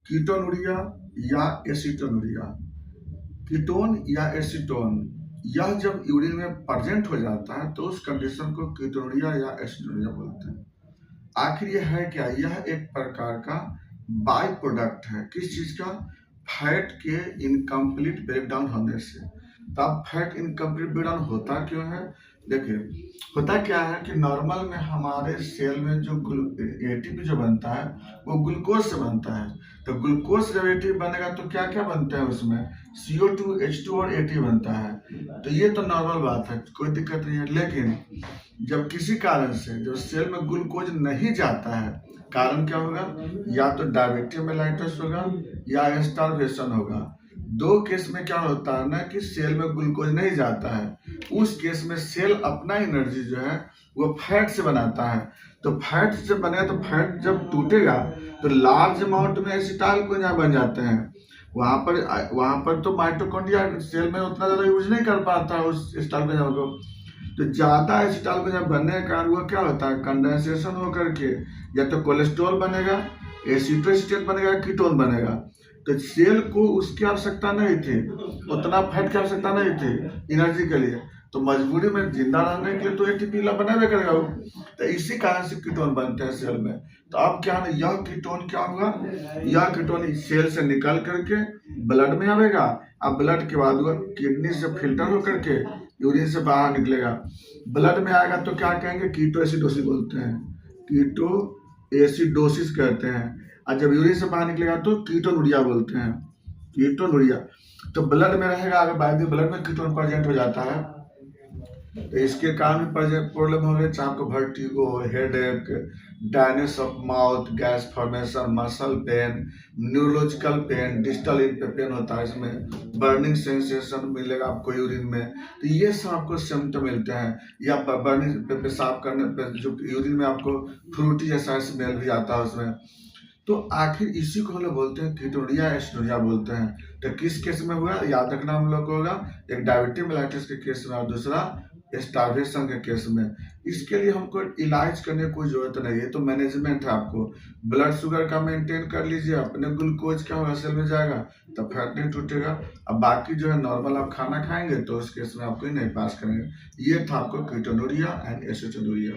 कीटोनुरिया या एसीटोनुरिया। कीटोन या एसीटोन यह जब यूरिन में प्रेजेंट हो जाता है तो उस कंडीशन को कीटोनुरिया या एसीटोनुरिया बोलते हैं। आखिर यह है क्या? यह एक प्रकार का बाय प्रोडक्ट है। किस चीज का? फैट के इनकम्प्लीट ब्रेकडाउन होने से। तो अब फैट इनकम्प्लीट ब्रेकडाउन होता क्यों है? देखिए, होता क्या है कि नॉर्मल में हमारे सेल में जो एटीपी जो बनता है वो ग्लूकोज से बनता है। तो ग्लूकोज जब एटीपी बनेगा तो क्या क्या बनता है उसमें? CO2, H2 और ATP बनता है। तो ये तो नॉर्मल बात है, कोई दिक्कत नहीं है। लेकिन जब किसी कारण से जब सेल में ग्लूकोज नहीं जाता है, कारण क्या होगा? या तो डायबिटीज मेलाइटस होगा या स्टार्वेशन होगा। दो केस में क्या होता है ना कि सेल में ग्लूकोज नहीं जाता है, उस केस में सेल अपना एनर्जी जो है वो फैट से बनाता है। तो फैट से बनेगा तो फैट जब टूटेगा तो लार्ज अमाउंट में एसिटाइल को यहाँ बन जाते हैं। वहां पर तो माइटोकॉन्ड्रिया सेल में उतना ज्यादा यूज नहीं कर पाता उस एसिटाइल को। तो ज्यादा एसिटाइल को बनने के कारण वो क्या होता है? कंडेंसेशन होकर के या तो कोलेस्ट्रॉल बनेगा, एसीटोएसीटेट बनेगा, कीटोन बनेगा। तो सेल को उसकी आवश्यकता नहीं थी, उतना फैट की आवश्यकता नहीं थी एनर्जी के लिए। तो मजबूरी में जिंदा रहने के लिए तो एटीपी बनावे करेगा वो। तो इसी कारण से कीटोन बनते हैं सेल में। तो अब क्या है, यह कीटोन क्या होगा? यह कीटोन सेल से निकल करके ब्लड में आवेगा। अब ब्लड के बाद वो किडनी से फिल्टर होकर के यूरिन से बाहर निकलेगा। ब्लड में आएगा तो क्या कहेंगे? कीटो एसिडोसिस बोलते हैं, कीटो एसिडोसिस कहते हैं। और जब यूरिन से बाहर निकलेगा तो कीटोनुरिया बोलते हैं, कीटोनुरिया। तो ब्लड में रहेगा, अगर बाय ब्लड में कीटोन प्रेजेंट हो जाता है तो इसके कारण भी प्रॉब्लम हो गई, चाहे आपको vertigo, headache, dryness of mouth, gas formation, muscle pain, neurological pain, distal pain होता है, इसमें बर्निंग सेंसेशन मिलेगा आपको यूरिन में। तो ये सब आपको सिम्टम मिलते हैं। या बर्निंग पेशाब करने पे जो यूरिन में आपको फ्रूटी जैसा स्मेल भी आता है उसमें। तो आखिर इसी को हम लोग बोलते हैं कीटोनुरिया एसिडोनुरिया बोलते हैं। तो किस केस में हुआ? याद रखना हम लोग को होगा, एक डायबिटीज मेलाइटिस के केस में और दूसरा स्टार्वेशन के केस में। इसके लिए हमको इलाज करने की कोई जरूरत नहीं है, तो मैनेजमेंट है। आपको ब्लड शुगर का मेंटेन कर लीजिए, अपने ग्लूकोज क्या होगा सेल में जाएगा तब फैट नहीं टूटेगा। अब बाकी जो है नॉर्मल आप खाना खाएंगे तो उस केस में आपको नहीं पास करेंगे। ये था आपको कीटोनुरिया एंड एसिटोनुरिया।